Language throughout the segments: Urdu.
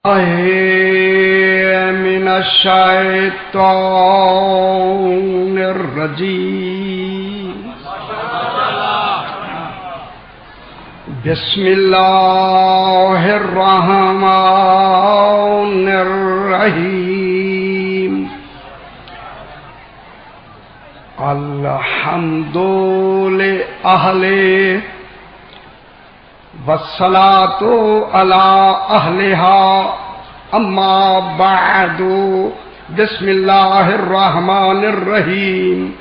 من الشیطان الرجیم بسم اللہ الرحمن الرحیم الحمد للہ والصلاة على أهلها أما بعد بسم الله الرحمن الرحيم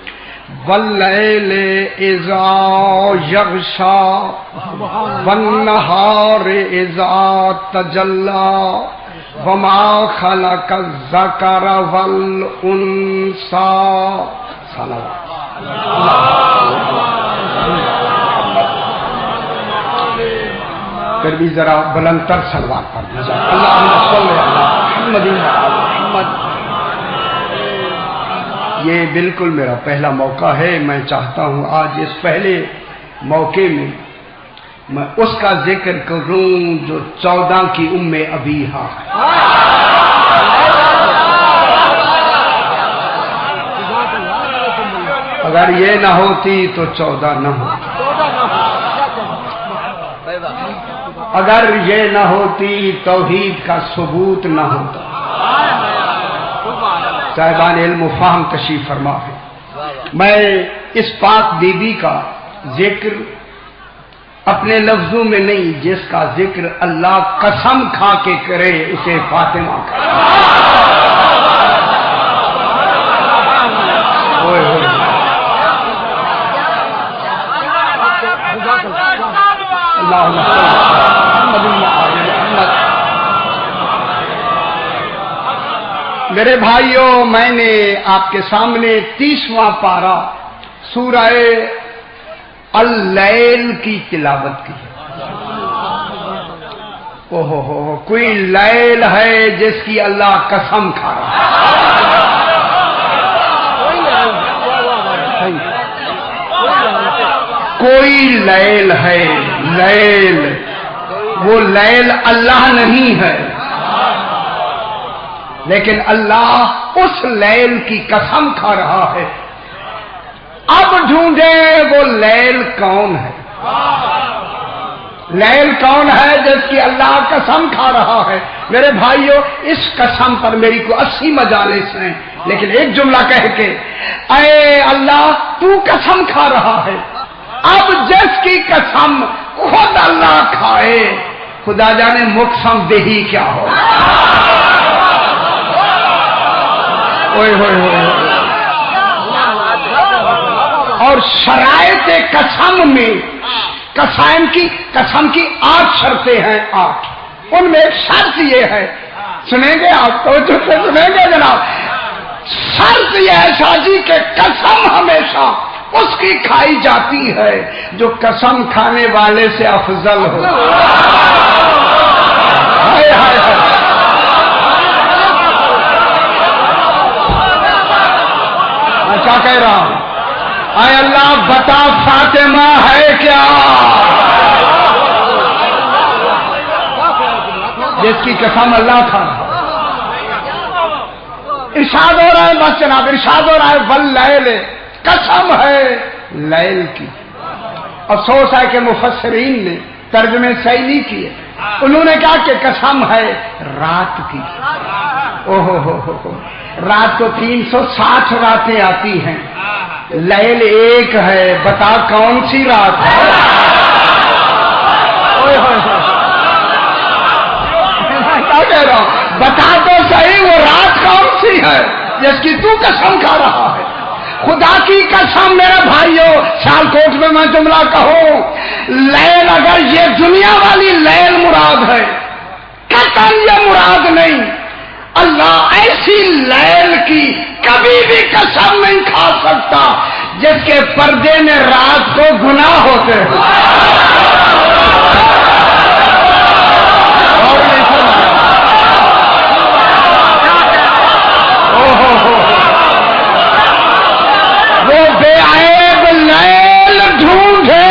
والليل إذا يغشى والنهار إذا تجلى وما خلق الذكر والأنثى صلوات پھر بھی ذرا بلند تر صلوات پڑھ دیجیے اللہم صلی علی محمد محمد۔ یہ بالکل میرا پہلا موقع ہے، میں چاہتا ہوں آج اس پہلے موقع میں میں اس کا ذکر کروں جو 14 کی ابیہا ہے۔ اگر یہ نہ ہوتی تو 14 نہ ہوتی، اگر یہ نہ ہوتی توحید کا ثبوت نہ ہوتا۔ صاحبان علم و فہم تشریف فرما ہے۔ میں اس پاک بی بی کا ذکر اپنے لفظوں میں نہیں، جس کا ذکر اللہ قسم کھا کے کرے اسے فاطمہ کا میرے بھائیوں، میں نے آپ کے سامنے 30واں پارہ سورہ اللیل کی تلاوت کی۔ اوہو، کوئی لیل ہے جس کی اللہ قسم کھا رہا ہے؟ کوئی لیل ہے، لیل، وہ لیل اللہ نہیں ہے، لیکن اللہ اس لیل کی قسم کھا رہا ہے۔ اب ڈھونڈے وہ لیل کون ہے، لیل کون ہے جس کی اللہ قسم کھا رہا ہے؟ میرے بھائیوں، اس قسم پر میری کو 80 مجالس ہیں، لیکن ایک جملہ کہہ کے اے اللہ تو قسم کھا رہا ہے۔ اب جس کی قسم خود اللہ کھائے، خدا جانے مقسم دہی کیا ہو۔ اور شرائط قسم میں قسم کی 8 شرطیں ہیں، 8۔ ان میں ایک شرط یہ ہے، سنیں گے آپ تو سنیں گے جناب، شرط یہ ہے شاجی کہ قسم ہمیشہ اس کی کھائی جاتی ہے جو قسم کھانے والے سے افضل ہو۔ ہائے ہائے ہائے، میں کیا کہہ رہا ہوں؟ اے اللہ بتا فاطمہ ہے کیا جس کی قسم اللہ کھا رہا؟ ارشاد ہو رہا ہے، بس جناب ارشاد ہو رہا ہے واللیل، قسم ہے لیل کی۔ افسوس ہے کہ مفسرین نے ترجمے صحیح نہیں کیے، انہوں نے کہا کہ قسم ہے رات کی۔ رات کو 360 راتیں آتی ہیں، لیل ایک ہے، بتا کون سی رات ہے؟ کیا کہہ رہا ہوں؟ بتا تو صحیح وہ رات کون سی ہے جس کی تو قسم کھا رہا ہے؟ خدا کی قسم میرے بھائیوں، سیال کوٹ میں میں جملہ کہوں، لیل اگر یہ دنیا والی لیل مراد ہے، قطعاً یہ مراد نہیں۔ اللہ ایسی لیل کی کبھی بھی قسم نہیں کھا سکتا جس کے پردے میں رات کو گناہ ہوتے ہیں۔ وہ بے عیب لیل ڈھونڈے،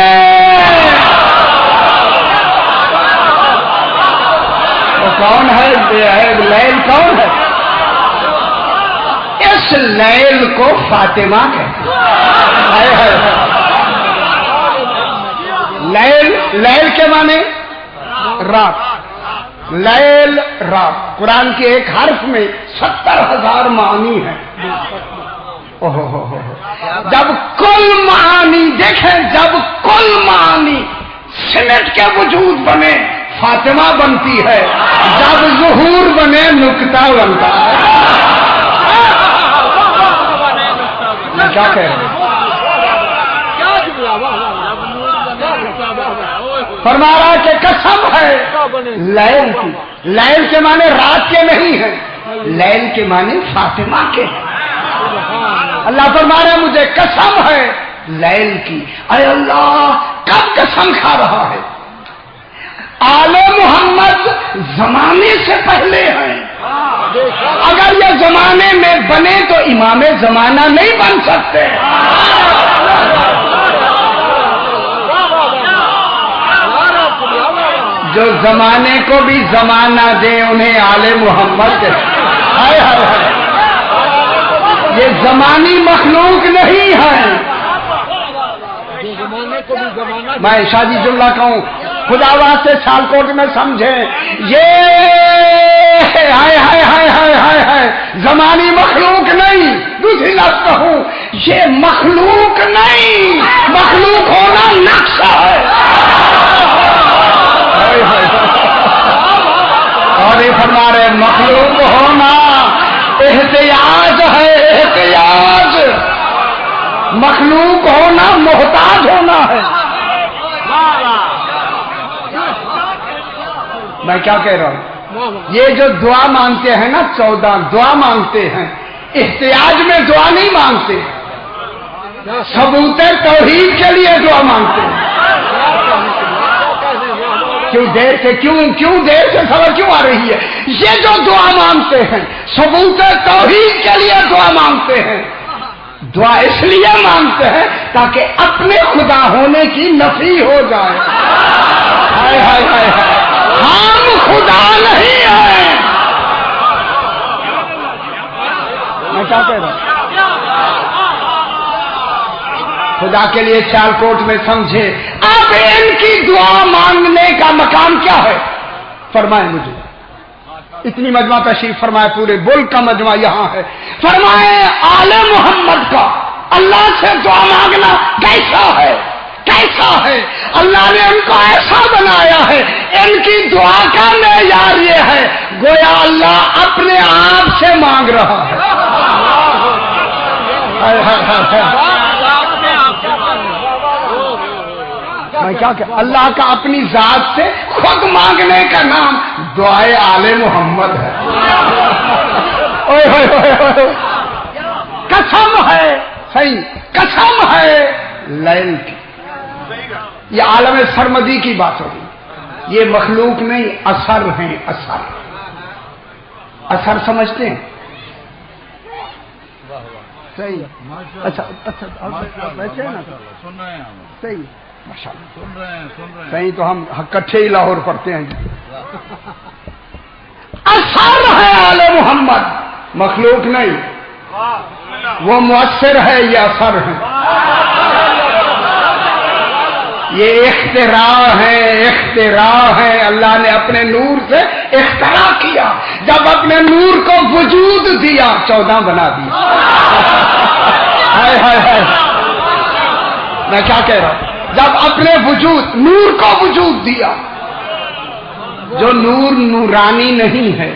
کون ہے بے لیل کون ہے؟ اس لیل کو فاطمہ کہتے ہیں۔ لیل کے معنی رات، لیل رات۔ قرآن کے ایک حرف میں 70,000 معانی ہیں۔ جب کل معانی دیکھیں، جب کل معانی سمٹ کے وجود بنے فاطمہ بنتی ہے، جب ظہور بنے نکتہ بنتا ہے۔ میں کیا کہہ رہا ہوں؟ فرما رہا کہ قسم ہے لیل کی۔ لیل کے معنی رات کے نہیں ہیں، لیل کے معنی فاطمہ کے ہیں۔ اللہ فرما رہا ہے مجھے قسم ہے لیل کی۔ اے اللہ کب قسم کھا رہا ہے؟ آل محمد زمانے سے پہلے ہیں، اگر یہ زمانے میں بنے تو امام زمانہ نہیں بن سکتے۔ جو زمانے کو بھی زمانہ دے انہیں آل محمد کے۔ ہائے ہائے ہائے، یہ زمانی مخلوق نہیں ہے۔ میں شادی جملہ کہوں، خدا واسطے سیالکوٹ میں سمجھیں، یہ ہائے ہائے ہائے ہائے ہائے ہائے زمانی مخلوق نہیں۔ دوسری لفظ کہوں، یہ مخلوق نہیں، مخلوق ہونا نقشہ ہے۔ اور یہ فرما رہے مخلوق ہونا احتیاج ہے، احتیاج۔ مخلوق ہونا محتاج ہونا ہے۔ میں کیا کہہ رہا ہوں؟ یہ جو دعا مانگتے ہیں نا، 14 دعا مانگتے ہیں، احتیاج میں دعا نہیں مانگتے، ثبوت توحید کے لیے دعا مانگتے ہیں۔ کیوں دیر سے کیوں دیر سے خبر کیوں آ رہی ہے؟ یہ جو دعا مانگتے ہیں ثبوت توحید کے لیے دعا مانگتے ہیں۔ دعا اس لیے مانگتے ہیں تاکہ اپنے خدا ہونے کی نفی ہو جائے۔ ہائے ہائے ہائے ہائے، ہم خدا نہیں ہیں۔ میں کیا کہہ رہا ہوں؟ خدا کے لیے سیالکوٹ میں سمجھے، اب ان کی دعا مانگنے کا مقام کیا ہے؟ فرمائیں مجھے۔ اتنی مجمع تشریف فرمائے، پورے ملک کا مجمع یہاں ہے۔ فرمائے آل محمد کا اللہ سے دعا مانگنا کیسا ہے؟ کیسا ہے؟ اللہ نے ان کو ایسا بنایا ہے، ان کی دعا کا معیار یہ ہے گویا اللہ اپنے آپ سے مانگ رہا ہے۔ میں کیا کہ اللہ کا اپنی ذات سے خود مانگنے کا نام دعائے آل محمد ہے۔ قسم ہے، صحیح قسم ہے لیل کی۔ یہ عالم سرمدی کی بات ہوگی، یہ مخلوق نہیں، اثر ہیں، اثر۔ اثر سمجھتے ہیں؟ صحیح، اچھا صحیح، صحیح، تو ہم کٹھے ہی لاہور پڑھتے ہیں۔ اثر ہے آل محمد، مخلوق نہیں، وہ مؤثر ہے، یہ اثر ہے، یہ اختراع ہے، اختراع ہے۔ اللہ نے اپنے نور سے اختراع کیا، جب اپنے نور کو وجود دیا 14 بنا دیا۔ ہائے ہائے ہائے، میں کیا کہہ رہا ہوں؟ جب اپنے وجود نور کو وجود دیا، جو نور نورانی نہیں ہے،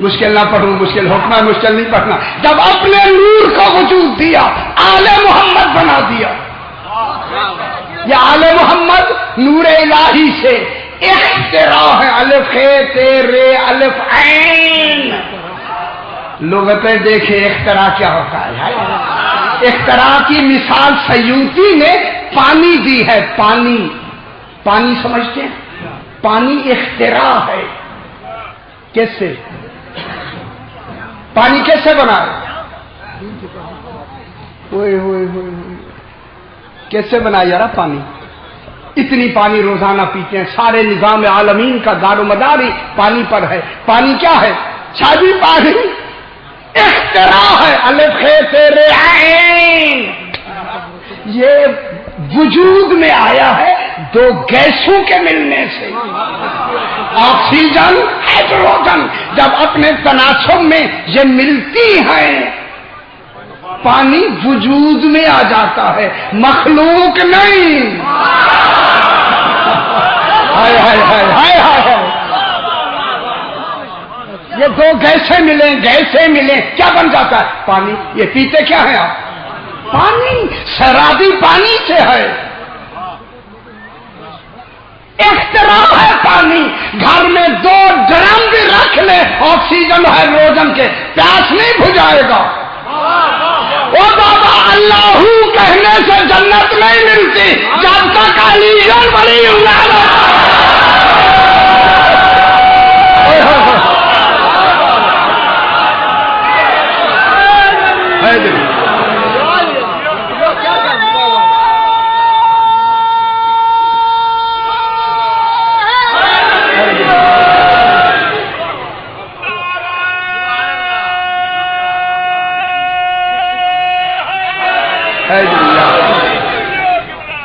مشکل نہ پڑھوں، مشکل حکم ہے، مشکل نہیں پڑھنا۔ جب اپنے نور کو وجود دیا، آل محمد بنا دیا۔ یہ آل محمد نور الہی سے اختراع ہے، الف خے تیرے الف عین۔ لغتیں دیکھیں اختراع کیا ہوتا ہے۔ اختراع کی مثال سیوطی نے پانی دی ہے، پانی، پانی سمجھتے ہیں؟ پانی اختراع ہے۔ کیسے؟ پانی کیسے بنا ہے؟ کیسے بنا یار پانی؟ اتنی پانی روزانہ پیتے ہیں، سارے نظام عالمین کا دار و مدار ہی پانی پر ہے۔ پانی کیا ہے؟ شادی پانی اختراع ہے، الف خے تیرے عین، یہ وجود میں آیا ہے دو گیسوں کے ملنے سے، آکسیجن ہائیڈروجن، جب اپنے تناسب میں یہ ملتی ہیں پانی وجود میں آ جاتا ہے، مخلوق نہیں۔ ہائے ہائے ہائے ہائے ہائے، یہ دو گیسیں ملیں کیا بن جاتا ہے؟ پانی۔ یہ پیتے کیا ہے آپ؟ پانی، شرابی پانی سے ہے، اختراع ہے پانی۔ گھر میں 2 ڈرم بھی رکھ لے آکسیجن ہائیڈروجن کے، پیاس نہیں بجھائے گا۔ او بابا، اللہ کہنے سے جنت نہیں ملتی جب تک علی ولی اللہ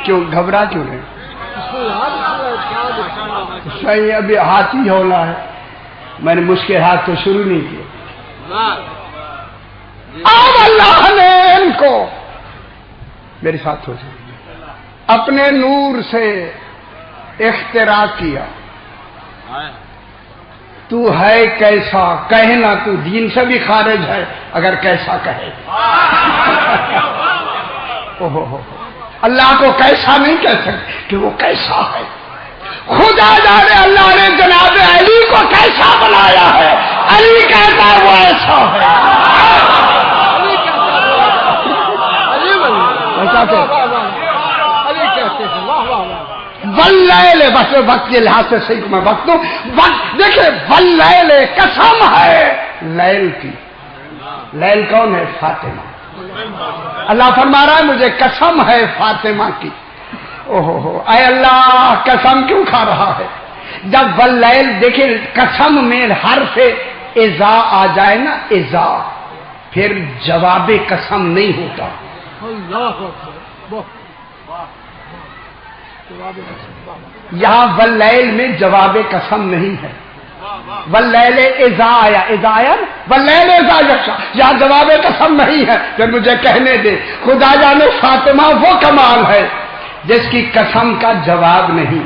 کیوں گھبرا کیوں ہے؟ صحیح، ابھی ہاتھ ہی ہونا ہے، میں نے مشکل ہاتھ تو شروع نہیں کیا۔ اب اللہ نے ان کو میرے ساتھ ہو جائے اپنے نور سے اختراع کیا۔ تو ہے کیسا، کہنا تو دین سے بھی خارج ہے اگر کیسا کہے۔ اللہ کو کیسا نہیں کہہ سکتے کہ وہ کیسا ہے، خدا جانے اللہ نے جناب علی کو کیسا بنایا ہے، علی کہتا ہے وہ ایسا ہے۔ واللیل، بس وقت کے لحاظ سے صحیح میں وقت دوں، دیکھیں واللیل قسم ہے لیل کی، لیل کون ہے؟ فاطمہ۔ اللہ فرما رہا ہے مجھے قسم ہے فاطمہ کی۔ اوہو، اے اللہ قسم کیوں کھا رہا ہے؟ جب واللیل، دیکھیں قسم میں حرف اذا آ جائے نا، اذا، پھر جواب قسم نہیں ہوتا۔ یہاں واللیل میں جواب قسم نہیں ہے، واللیل اذا آیا، اذا آیا واللیل اذا یغشا، یہاں جواب قسم نہیں ہے۔ پھر مجھے کہنے دے، خدا جانے فاطمہ وہ کمال ہے جس کی قسم کا جواب نہیں۔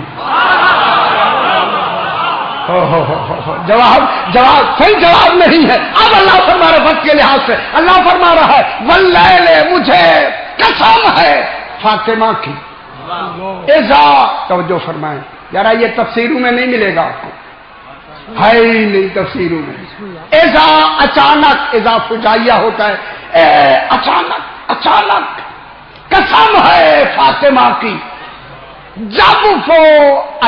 جواب صحیح جواب نہیں ہے۔ اب اللہ فرما رہا ہے وقت کے لحاظ سے، اللہ فرما رہا ہے واللیل، مجھے قسم ہے فاطمہ کی۔ اذا، توجہ فرمائیں یار، یہ تفسیروں میں نہیں ملے گا آپ کو، ہے ہی نہیں تفسیروں میں۔ اذا اچانک، اذا فجائیہ ہوتا ہے، اچانک، اچانک قسم ہے فاطمہ کی، جب وہ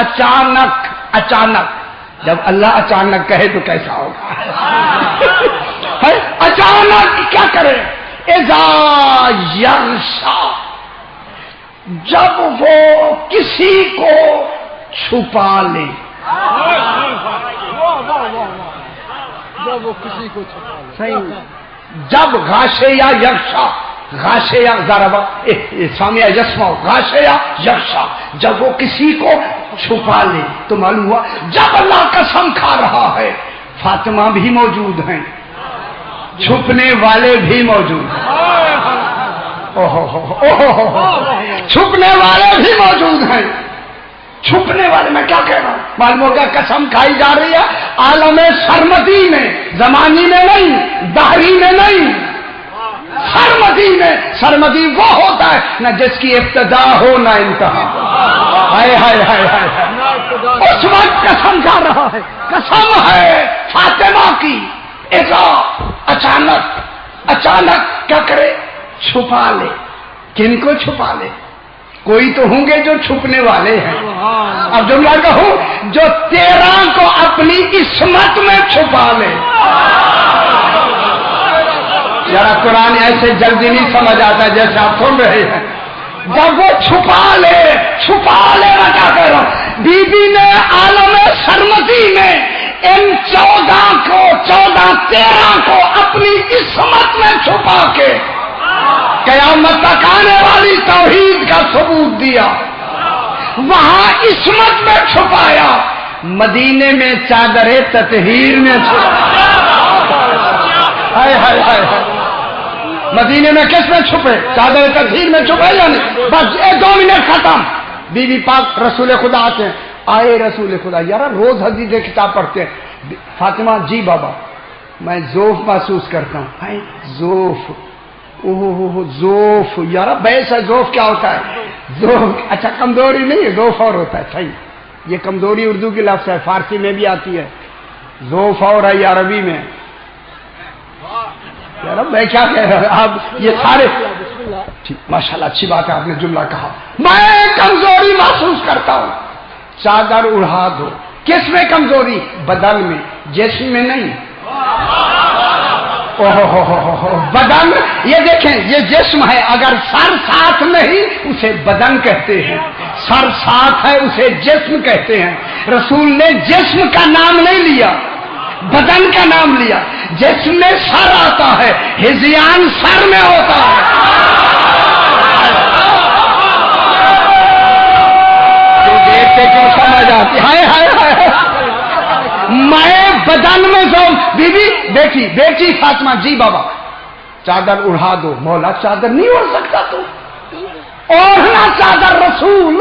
اچانک، اچانک، جب اللہ اچانک کہے تو کیسا ہوگا؟ اچانک کیا کرے؟ اذا یغشا، جب وہ کسی کو چھپا لے، جب وہ کسی کو چھپا لے، صحیح، جب غاشیہ یغشا، غاشیہ ضربہ سامعہ یسمع، غاشیہ یغشا، جب وہ کسی کو چھپا لے تو معلوم ہوا جب اللہ قسم کھا رہا ہے فاطمہ بھی موجود ہیں، چھپنے والے بھی موجود ہیں، چھپنے والے بھی موجود ہیں، چھپنے والے، میں کیا کہہ رہا ہوں؟ معلوم ہوگا قسم کھائی جا رہی ہے عالم سرمدی میں، زمانی میں نہیں، دہری میں نہیں، سرمدی میں۔ سرمدی وہ ہوتا ہے نہ جس کی ابتدا ہو نہ انتہا، ہائے ہائے ہائے ہائے، اس وقت قسم کھا رہا ہے، قسم ہے فاطمہ کی۔ ایسا اچانک، اچانک کیا کرے؟ چھپا لے۔ کن کو چھپا لے؟ کوئی تو ہوں گے جو چھپنے والے ہیں۔ اب جملہ کہوں، جو تیرا کو اپنی عصمت میں چھپا لے۔ ذرا قرآن ایسے جلدی نہیں سمجھ آتا جیسے آپ سن رہے ہیں، جب وہ چھپا لے میں کیا کہہ رہا ہوں، بی بی نے عالم سرمدی میں ان 13 کو اپنی عصمت میں چھپا کے قیامت تک آنے والی توحید کا ثبوت دیا، وہاں عصمت میں چھپایا، مدینے میں چادر تطہیر میں چھپایا۔ ہائے ہائے ہائے ہائے، مدینے میں کس میں چھپے؟ چادر تطہیر میں چھپے یا نہیں؟ بس 2 منٹ ختم۔ بی بی پاک رسول خدا آتے ہیں، آئے رسول خدا، یار روز حدیث کتاب پڑھتے ہیں، فاطمہ جی بابا میں ذوف محسوس کرتا ہوں۔ ہائے ذوف، اوہ ذوف، یار بیس ہے، ذوف کیا ہوتا ہے؟ ذوف اچھا کمزوری نہیں ہے، ذوف اور ہوتا ہے، صحیح، یہ کمزوری اردو کی لفظ ہے، فارسی میں بھی آتی ہے، ذوف اور ہے عربی میں۔ یار میں کیا کہہ رہا ہوں، آپ یہ سارے ماشاءاللہ اچھی بات ہے، آپ نے جملہ کہا، میں کمزوری محسوس کرتا ہوں، چادر اڑا دو۔ کس میں کمزوری؟ بدن میں، جسم میں نہیں۔ بدن، یہ دیکھیں یہ جسم ہے، اگر سر ساتھ نہیں اسے بدن کہتے ہیں، سر ساتھ ہے اسے جسم کہتے ہیں۔ رسول نے جسم کا نام نہیں لیا، بدن کا نام لیا۔ جسم میں سر آتا ہے، ہذیان سر میں ہوتا ہے۔ تو دیکھتے کیوں سمجھ آتی، ہائے ہائے ہائے، میں بدن میں سو۔ بی بی بیٹی فاطمہ جی بابا چادر اڑا دو۔ مولا چادر نہیں اڑ سکتا تو، اوڑھنا چادر، رسول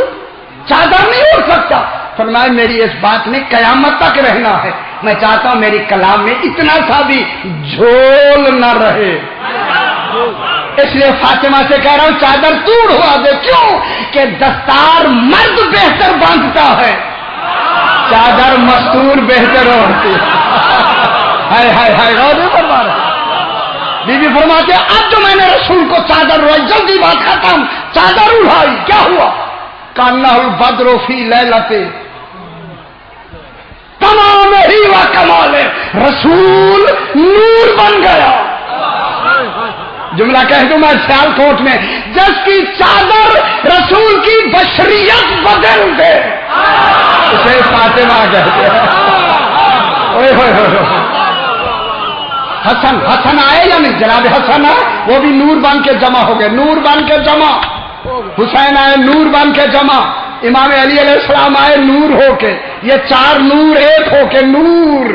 چادر نہیں اڑ سکتا۔ فرمایا میری اس بات میں قیامت تک رہنا ہے، میں چاہتا ہوں میری کلام میں اتنا سا بھی جھول نہ رہے، اس لیے فاطمہ سے کہہ رہا ہوں چادر تو اڑوا دے۔ کیوں کہ دستار مرد بہتر باندھتا ہے، چادر مستور بہتر ہوتی ہے۔ ہائے ہائے ہائے، روزے فرما رہے بی بی فرماتے ہیں اب تو میں نے رسول کو چادر اڑائی، جلدی بات ختم، چادر اڑائی، کیا ہوا؟ کانہ البدر فی لیلتے، تمام ہی و کمال رسول نور بن گیا۔ جملہ کہہ دوں میں سیال کوٹ میں، جس کی چادر رسول کی بشریت بدل دے اسے فاطمہ کہتے ہیں۔ حسن آئے یا نہیں؟ جناب حسن آئے، وہ بھی نور بن کے جمع ہو گئے، نور بن کے جمع۔ حسین آئے نور بن کے جمع، امام علی علیہ السلام آئے نور ہو کے، یہ 4 نور ایک ہو کے نور۔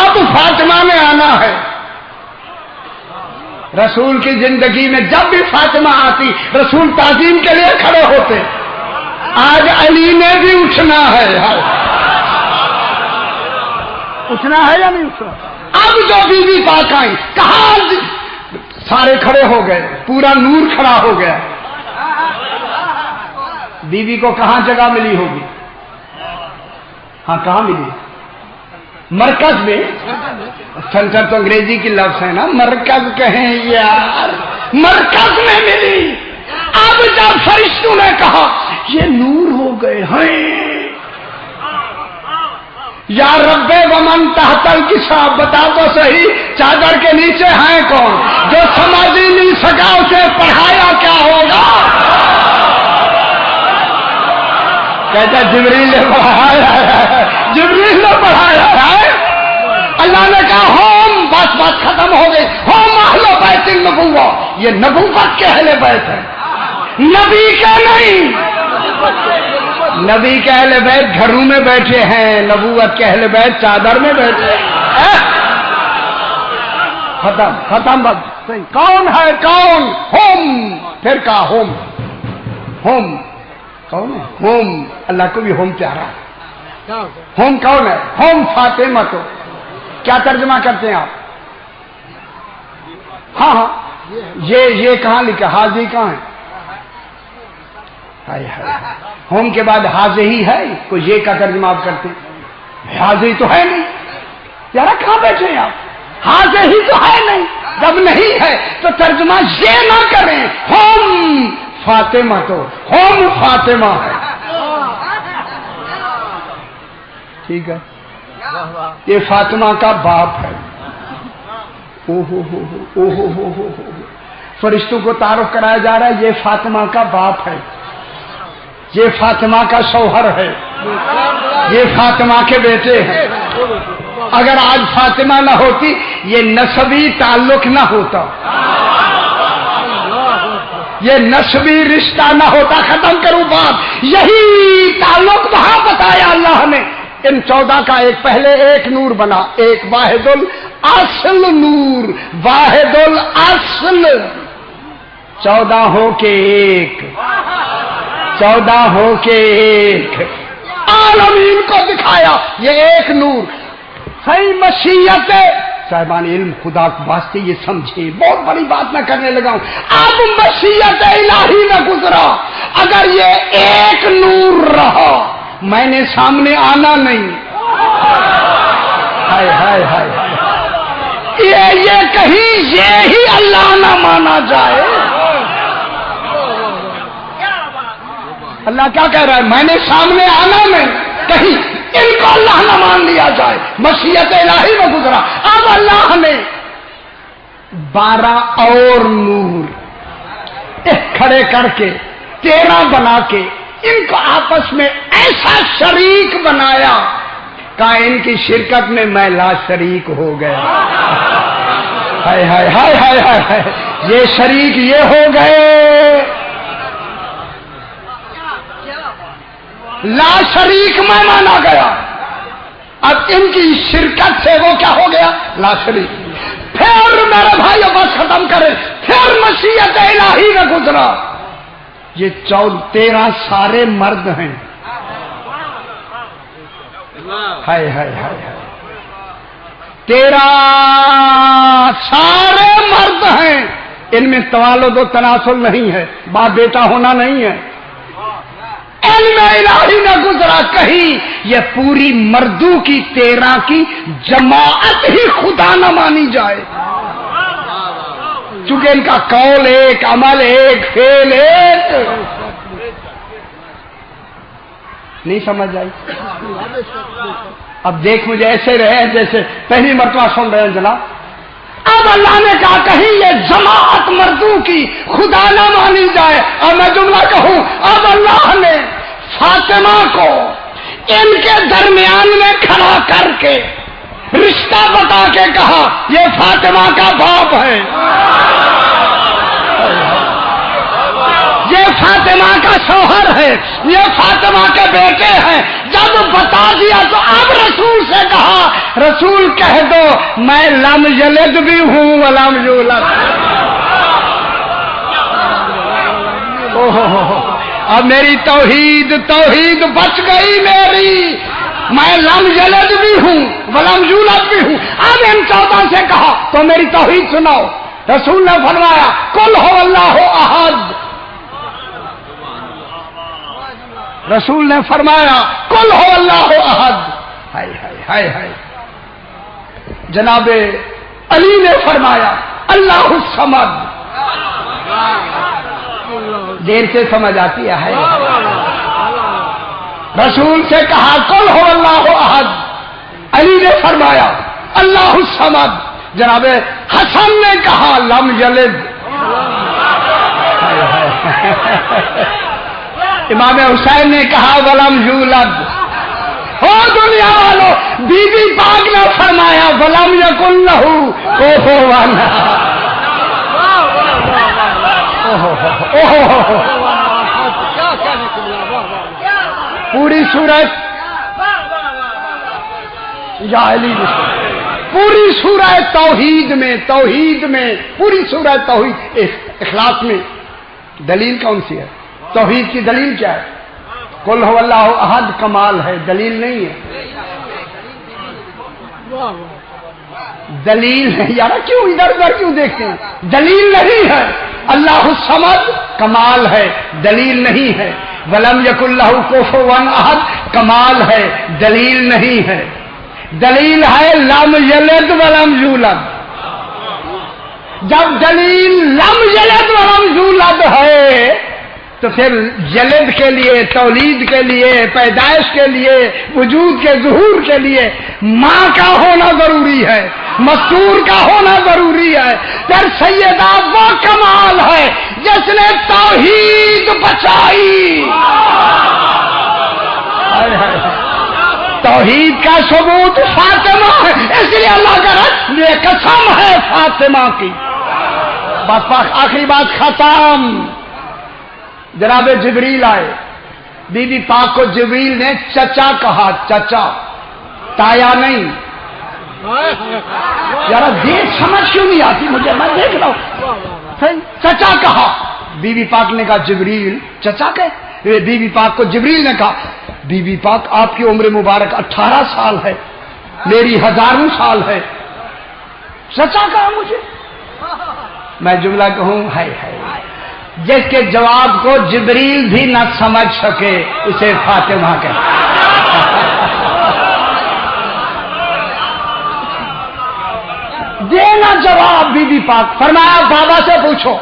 اب فاطمہ میں آنا ہے۔ رسول کی زندگی میں جب بھی فاطمہ آتی رسول تعظیم کے لیے کھڑے ہوتے، آج علی نے بھی اٹھنا ہے، اٹھنا ہے یا نہیں اٹھنا؟ اب جو بی بی پاک آئی، کہاں سارے کھڑے ہو گئے، پورا نور کھڑا ہو گیا۔ بی بی کو کہاں جگہ ملی ہوگی؟ ہاں کہاں ملی؟ مرکز میں۔ سینٹر تو انگریزی کی لفظ ہے نا، مرکز کہیں یار، مرکز میں ملی۔ اب جب فرشتوں نے کہا یہ نور ہو گئے ہیں، یا رب ومن تحت الکساء، بتا تو صحیح چادر کے نیچے ہیں کون؟ جو سمجھ ہی نہیں سکا اسے پڑھایا کیا ہوگا؟ کہتا جبریل نے پڑھایا، جبریل نے پڑھایا ہے۔ اللہ نے کہا ہوم، بات ختم ہو گئی، ہوم اہل بیت النبوہ، یہ نبوت کے اہل بیت ہیں، نبی کے نہیں۔ نبی کے اہل بیت گھروں میں بیٹھے ہیں، نبوت کے اہل بیت چادر میں بیٹھے ہیں۔ ختم بات صحیح۔ کون ہے کون؟ ہوم، پھر کہا ہوم، ہوم کون ہے؟ ہوم، اللہ کو بھی ہوم پیارا ہے۔ ہوم کون ہے؟ ہوم فاطمہ تو کیا ترجمہ کرتے ہیں آپ؟ ہاں یہ کہاں لکھا؟ حاضی کہاں ہے؟ ہوم کے بعد حاضی ہی ہے، کوئی یہ کا ترجمہ آپ کرتے ہیں؟ حاضی تو ہے نہیں یار، کہاں بیٹھے ہیں آپ؟ حاضی ہی تو ہے نہیں، جب نہیں ہے تو ترجمہ یہ نہ کریں ہوم فاطمہ، تو ہوم فاطمہ ہے، ٹھیک ہے؟ یہ فاطمہ کا باپ ہے۔ فرشتوں کو تعارف کرایا جا رہا ہے، یہ فاطمہ کا باپ ہے، یہ فاطمہ کا شوہر ہے، یہ فاطمہ کے بیٹے ہیں۔ اگر آج فاطمہ نہ ہوتی یہ نسبی تعلق نہ ہوتا، یہ نسبی رشتہ نہ ہوتا۔ ختم کروں بات، یہی تعلق وہاں بتایا اللہ نے۔ ان 14 کا ایک پہلے ایک نور بنا، ایک واحد الاصل نور، واحد الاصل 14 ہو کے ایک، 14 ہو کے ایک عالمین کو دکھایا یہ ایک نور۔ صحیح مشیت صاحبان علم خدا کے واسطے یہ سمجھے، بہت بڑی بات میں کرنے لگا ہوں۔ اب مشیت الہی میں گزرا، اگر یہ ایک نور رہا میں نے سامنے آنا نہیں۔ ہائے ہائے ہائے یہ کہیں یہی اللہ نہ مانا جائے۔ اللہ کیا کہہ رہا ہے؟ میں نے سامنے آنا نہیں، کہیں ان کو اللہ نہ مان لیا جائے۔ مشیت الہی میں گزرا، اب اللہ نے 12 اور نور کھڑے کر کے 13 بنا کے ان کو آپس میں ایسا شریک بنایا کہ ان کی شرکت میں میں لا شریک ہو گیا۔ ہائے ہائے ہائے ہائے ہائے، یہ شریک یہ ہو گئے، لا شریک میں مانا گیا۔ اب ان کی شرکت سے وہ کیا ہو گیا؟ لا شریک۔ پھر میرے بھائیو بس ختم کرے، پھر مشیت الہی میں گزرا۔ یہ 13 سارے مرد ہیں۔ ہائے ہائے ہائے، 13 سارے مرد ہیں، ان میں توالد و تناسل نہیں ہے، باپ بیٹا ہونا نہیں ہے۔ علم الہی میں گزرا، کہیں یہ پوری مردوں کی 13 کی جماعت ہی خدا نہ مانی جائے، چونکہ ان کا قول ایک، عمل ایک، فعل ایک۔ نہیں سمجھ آئی؟ اب دیکھ مجھے ایسے رہے جیسے پہلی مرتبہ سن رہے ہیں جناب۔ اب اللہ نے کہا کہیں یہ جماعت مردوں کی خدا نہ مانی جائے، اور میں جملہ کہوں، اب اللہ نے فاطمہ کو ان کے درمیان میں کھڑا کر کے رشتہ بتا کے کہا یہ فاطمہ کا باپ ہے، یہ فاطمہ کا شوہر ہے، یہ فاطمہ کے بیٹے ہیں۔ جب بتا دیا تو اب رسول سے کہا، رسول کہہ دو میں لم یلد بھی ہوں ولم یولد۔ اب میری توحید بچ گئی میری، میں لم یلد بھی ہوں ولم یولد بھی ہوں۔ اب ان 14 سے کہا تو میری توحید سناؤ۔ رسول نے فرمایا قل هو اللہ احد، رسول نے فرمایا قل هو اللہ احد۔ ہائے ہائے ہائے ہائے، جناب علی نے فرمایا اللہ الصمد۔ دیر سے سمجھ آتی ہے۔ رسول سے کہا قل هو اللہ احد، علی نے فرمایا اللہ الصمد۔ جناب حسن نے کہا لم یلد، امام حسین نے کہا ولم یولد۔ ہو دنیا والوں، بی بی پاک نے فرمایا ولم یکن لہ کفوا احد۔ پوری صورت یا علی، پوری سورہ توحید میں پوری سورہ توحید اخلاص میں دلیل کون سی ہے؟ توحید کی دلیل کیا ہے؟ قل هو اللہ احد کمال ہے، دلیل نہیں ہے۔ دلیل ہے یار، کیوں ادھر ادھر کیوں دیکھتے ہیں؟ دلیل نہیں ہے۔ اللہ الصمد کمال ہے، دلیل نہیں ہے۔ ولم یکن لہ کفوا احد کمال ہے، دلیل نہیں ہے۔ دلیل ہے لم یلد ولم یولد۔ جب دلیل لم یلد ولم یولد ہے تو پھر یلد کے لیے، تولید کے لیے، پیدائش کے لیے، وجود کے ظہور کے لیے ماں کا ہونا ضروری ہے، مستور کا ہونا ضروری ہے. پھر سیدہ وہ کمال ہے جس نے توحید بچائی. توحید کا ثبوت فاطمہ ہے، اس لیے اللہ کا یہ قسم ہے فاطمہ کی. بس آخری بات ختم. جناب جبریل آئے، بی بی پاک کو جبریل نے چچا کہا. چچا، تایا نہیں. یار دیر سمجھ کیوں نہیں آتی مجھے، میں دیکھ رہا ہوں. چچا کہا. بی بی پاک نے کہا جبریل چچا کہ. بی بی پاک کو جبریل نے کہا بی بی پاک آپ کی عمر مبارک 18 سال ہے، میری 1000 سال ہے، چچا کہا مجھے. میں جملہ کہوں ہے جس کے جواب کو جبریل بھی نہ سمجھ سکے اسے فاطمہ کہتے. دینا جواب بی بی پاک. فرمایا بابا سے پوچھو.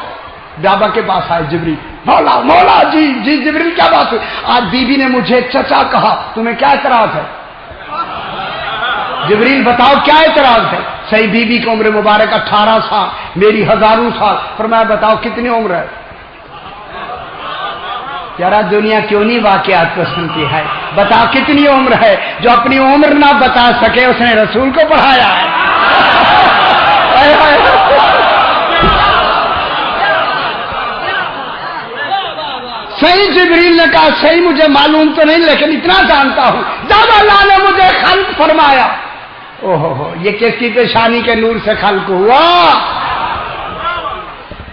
بابا کے پاس آئے جبریل. مولا مولا جی جبریل کیا بات ہوئی؟ آج بی بی نے مجھے چچا کہا، تمہیں کیا اعتراض ہے؟ جبریل بتاؤ کیا اعتراض ہے؟ صحیح بی بی کی عمر مبارک 18 سال، میری 1000 سال. فرمایا بتاؤ کتنی عمر ہے؟ یار دنیا کیوں نہیں واقعات کو سنتی ہے؟ بتا کتنی عمر ہے؟ جو اپنی عمر نہ بتا سکے اس نے رسول کو پڑھایا ہے. صحیح جبریل نے کہا صحیح مجھے معلوم تو نہیں لیکن اتنا جانتا ہوں جب اللہ نے مجھے خلق فرمایا. اوہ یہ کس کی پیشانی کے نور سے خلق ہوا؟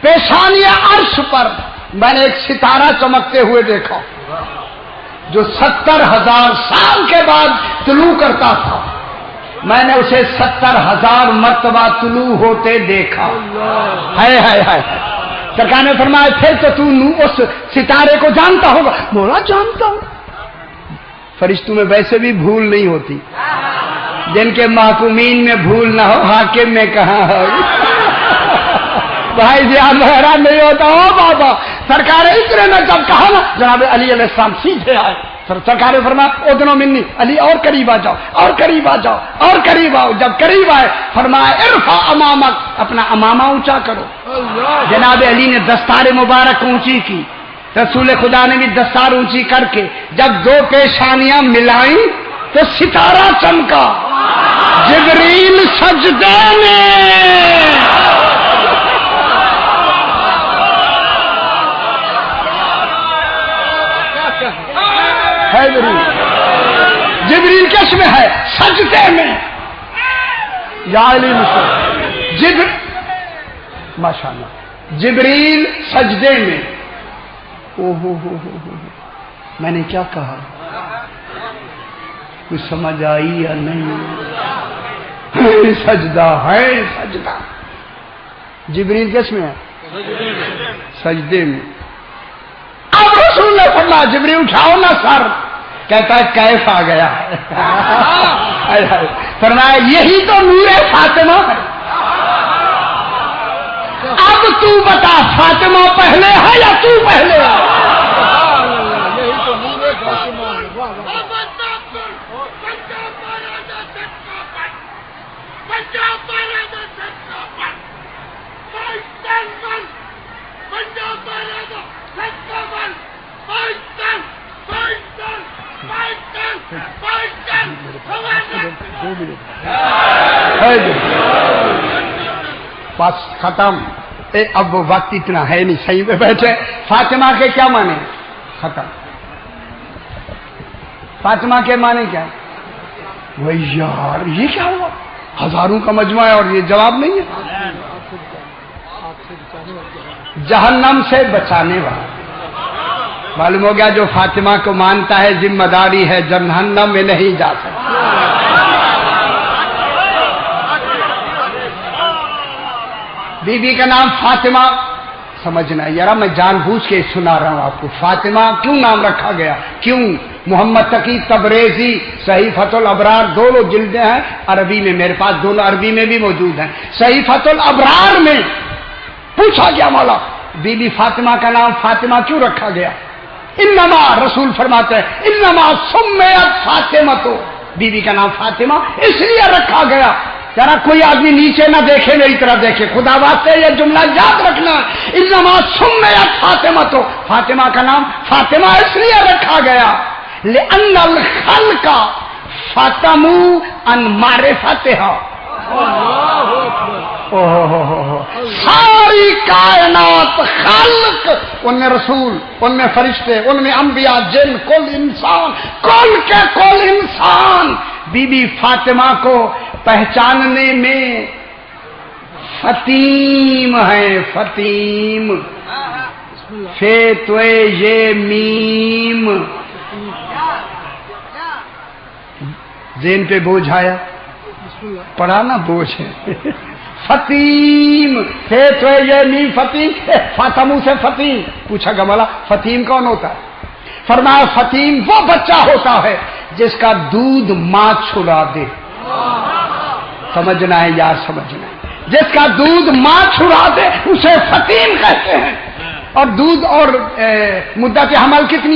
پیشانی عرش پر میں نے ایک ستارہ چمکتے ہوئے دیکھا جو 70,000 سال کے بعد طلوع کرتا تھا. میں نے اسے 70,000 مرتبہ طلوع ہوتے دیکھا. ہے سرکار نے فرمایا پھر تو اس ستارے کو جانتا ہوگا. مولا جانتا ہوں. فرشتوں میں ویسے بھی بھول نہیں ہوتی. جن کے محکومین میں بھول نہ ہو حاکم میں کہاں ہے. بھائی دھیان حیران نہیں ہوتا ہو بابا. سرکار اتنے نے جب کہا نا جناب علی علیہ السلام سیدھے آئے. سرکار نے فرمایا ادنو منی علی اور قریب آ جاؤ اور قریب آ جاؤ اور قریب آؤ. جب قریب آئے فرمایا ارفع امامک، اپنا امامہ اونچا کرو. جناب علی نے دستار مبارک اونچی کی. رسول خدا نے بھی دستار اونچی کر کے جب 2 پیشانیاں ملائیں تو ستارہ چمکا. جبریل سجدے میں. جبریل کس میں ہے؟ سجدے میں. یا علی ماشاءاللہ جبریل سجدے میں. اوہو میں نے کیا کہا؟ کچھ سمجھ آئی یا نہیں؟ سجدہ ہے سجدہ. جبریل کس میں ہے؟ سجدے میں. اب رسول نے فرمایا جبریل اٹھاؤ نا سر. کہتا ہے کیف آ گیا. فرمایا یہی تو نور فاطمہ ہے. اب تو بتا فاطمہ پہلے ہے یا تو پہلے ہے؟ بس ختم. اب وہ وقت اتنا ہے نہیں. صحیح پہ بیٹھے. فاطمہ کے کیا معنی؟ ختم. فاطمہ کے معنی کیا؟ وہی یار یہ کیا ہوا؟ ہزاروں کا مجموعہ ہے اور یہ جواب نہیں ہے. جہنم سے بچانے والا. معلوم ہو گیا جو فاطمہ کو مانتا ہے ذمہ داری ہے جہنم میں نہیں جا سکتا. بی بی کا نام فاطمہ. سمجھنا یار میں جان بوجھ کے سنا رہا ہوں آپ کو. فاطمہ کیوں نام رکھا گیا؟ کیوں؟ محمد تقی تبریزی صحیفۃ الابرار 2 جلدیں ہیں عربی میں میرے پاس، دونوں عربی میں بھی موجود ہیں. صحیفۃ الابرار میں پوچھا گیا مولا بی بی فاطمہ کا نام فاطمہ کیوں رکھا گیا؟ انما رسول فرماتے ہیں انما سمیت فاطمہ. تو بی بی کا نام فاطمہ اس لیے رکھا گیا ذرا کوئی آدمی نیچے نہ دیکھے میری طرح دیکھے، خدا واسطے یہ جملہ یاد رکھنا، انما سمیت فاطمہ، تو فاطمہ کا نام فاطمہ اس لیے رکھا گیا لأن الخلق فاطموا عن معرفتها، ساری کائنات خلق، ان میں رسول، ان میں فرشتے، ان میں انبیاء، جن، کل انسان، کل کے کل انسان بی بی فاطمہ کو پہچاننے میں فطیم ہے، فطیم، فے تو یہ میم، ذہن پہ بوجھ آیا، پڑھا نا بوجھ ہے، فطیم، فے تو یہ میم فطیم، فاطمہ سے فطیم، پوچھا گا مولا فطیم کون ہوتا ہے؟ فرمایا فطیم وہ بچہ ہوتا ہے جس کا دودھ ماں چھڑا دے، سمجھنا ہے یار، سمجھنا ہے، جس کا دودھ ماں چھڑا دے اسے فطیم کہتے ہیں۔ اور دودھ اور مدت حمل کتنی